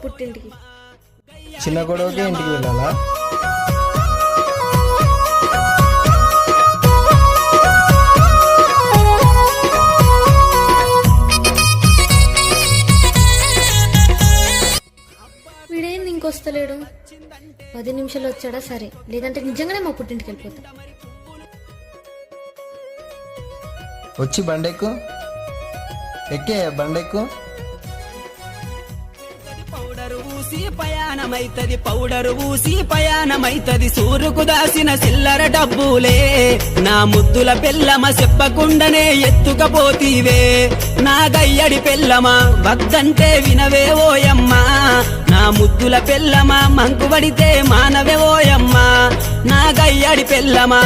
పుట్టింటికి. చిన్న గొడవకి ఇంటికి వెళ్ళాలా? వీడేంది ఇంకొస్తలేడు? 10 నిమిషాలు వచ్చాడా సరే, లేదంటే నిజంగానే మా పుట్టింటికి వెళ్ళిపోతా. వచ్చి బండెక్కు, ఎక్కే బండెక్కు. పౌడరు ఊసి పయానమైతది సూరుకు దాసిన సిల్లర డబ్బులే. నా ముద్దుల పెళ్ళమ చెప్పకుండానే ఎత్తుకపోతీవే. నా గయ్యడి పెళ్ళమా వద్దంటే వినవే ఓయమ్మా. నా ముద్దుల పెళ్ళమా మంకుబడితే మానవే ఓయమ్మా. నా గయ్యడి పెళ్ళమా